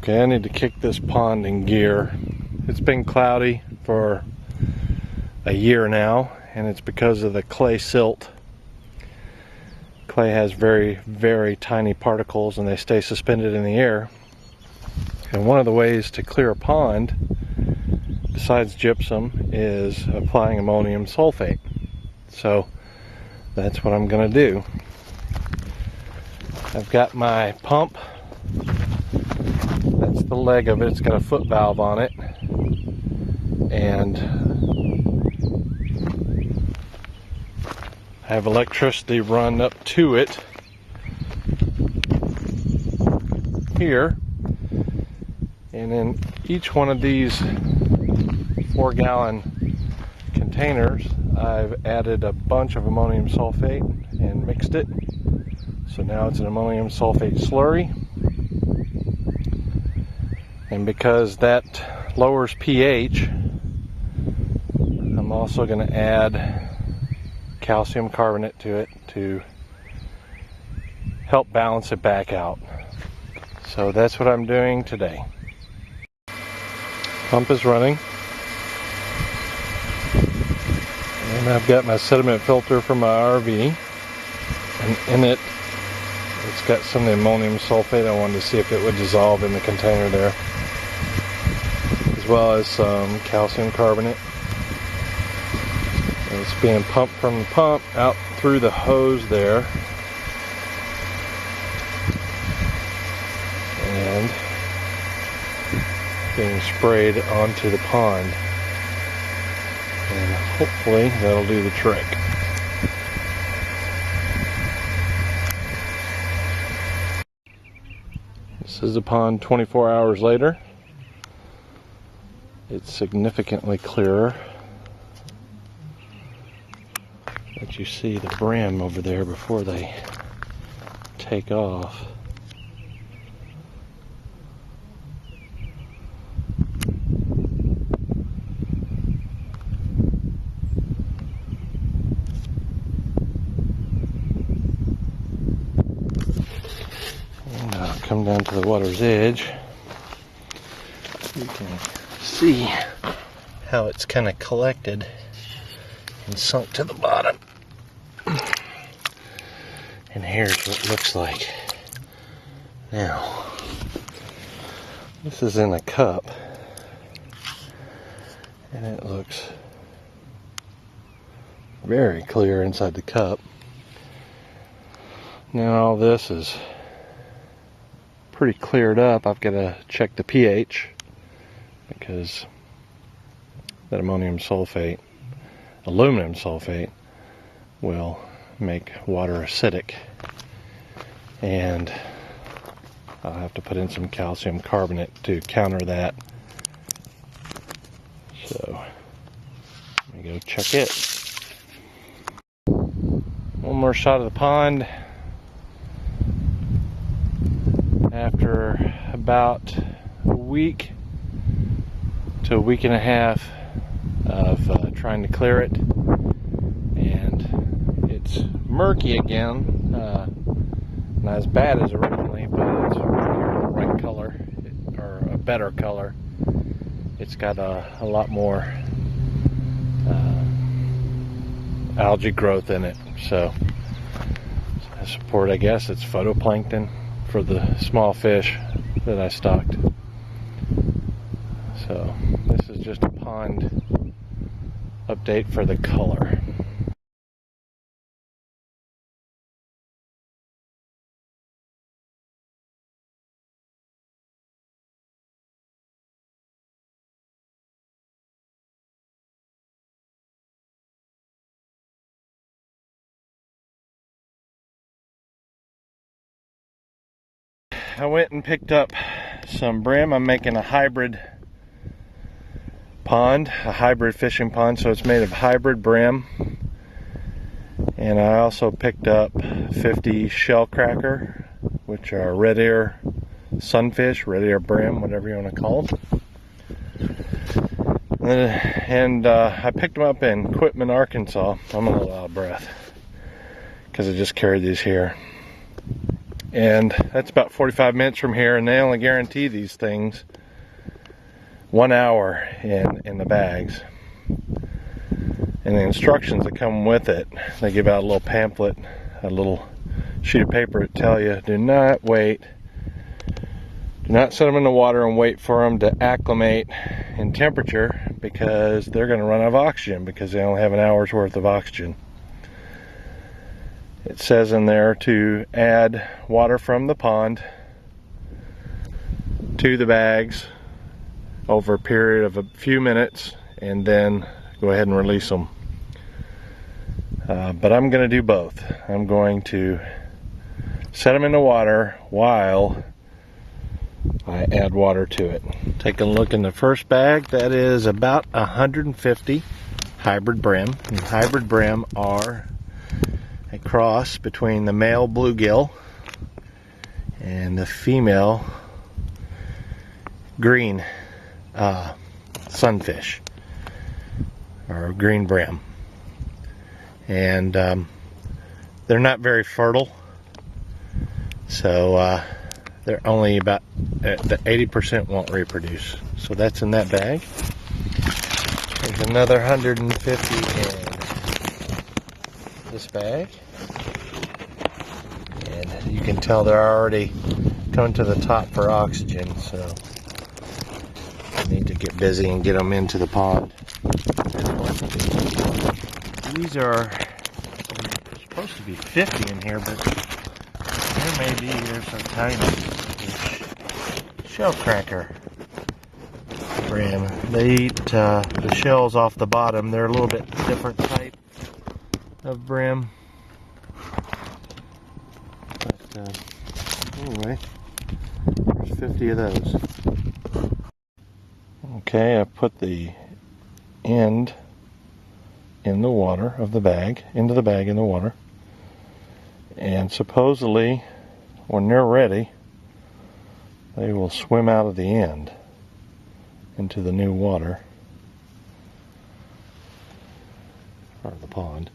Okay, I need to kick this pond in gear. It's been cloudy for a year now, and it's because of the clay silt. Clay has very, very tiny particles and they stay suspended in the air. And one of the ways to clear a pond, besides gypsum, is applying ammonium sulfate. So that's what I'm going to do. I've got my pump. That's the leg of it. It's got a foot valve on it. And I have electricity run up to it here. And in each one of these 4-gallon containers, I've added a bunch of ammonium sulfate and mixed it. So now it's an ammonium sulfate slurry. And because that lowers pH, I'm also going to add calcium carbonate to it to help balance it back out. So that's what I'm doing today. Pump is running. And I've got my sediment filter from my RV. And in it, it's got some of the ammonium sulfate. I wanted to see if it would dissolve in the container there. As well as some calcium carbonate. And it's being pumped from the pump out through the hose there. And being sprayed onto the pond. And hopefully that'll do the trick. This is the pond 24 hours later. It's significantly clearer. But you see the brim over there before they take off. And I'll come down to the water's edge. You can see how it's kind of collected and sunk to the bottom. And here's what it looks like. Now, this is in a cup, and it looks very clear inside the cup. Now all this is pretty cleared up. I've got to check the pH because that aluminum sulfate will make water acidic, and I'll have to put in some calcium carbonate to counter that. So let me go check it. One more shot of the pond. After about a week to a week and a half of trying to clear it, and it's murky again, not as bad as originally, but it's the right color, or a better color. It's got a lot more algae growth in it, so I support, I guess it's phytoplankton for the small fish that I stocked. So this is just a pond update for the color. I went and picked up some brim. I'm making a hybrid pond, a hybrid fishing pond, so it's made of hybrid brim. And I also picked up 50 shell cracker, which are red ear sunfish, red ear brim, whatever you want to call them. And I picked them up in Quitman, Arkansas. I'm a little out of breath because I just carried these here. And that's about 45 minutes from here, and they only guarantee these things 1 hour in the bags. And the instructions that come with it, they give out a little pamphlet, a little sheet of paper that tell you, do not wait. Do not set them in the water and wait for them to acclimate in temperature, because they're going to run out of oxygen because they only have an hour's worth of oxygen. It says in there to add water from the pond to the bags over a period of a few minutes, and then go ahead and release them. But I'm going to do both. I'm going to set them in the water while I add water to it. Take a look in the first bag. That is about 150 hybrid brim. And hybrid brim are a cross between the male bluegill and the female green sunfish, or green brim. And they're not very fertile, so they're only about the 80% won't reproduce. So that's in that bag. There's another 150 in this bag, and you can tell they're already coming to the top for oxygen, so I need to get busy and get them into the pond. These are supposed to be 50 in here, but there may be, there's some tiny shell cracker brim. They eat the shells off the bottom. They're a little bit different type of brim. But anyway, there's 50 of those. Okay, I put the end in the water of the bag, into the bag in the water, and supposedly when they're ready, they will swim out of the end into the new water, or the pond.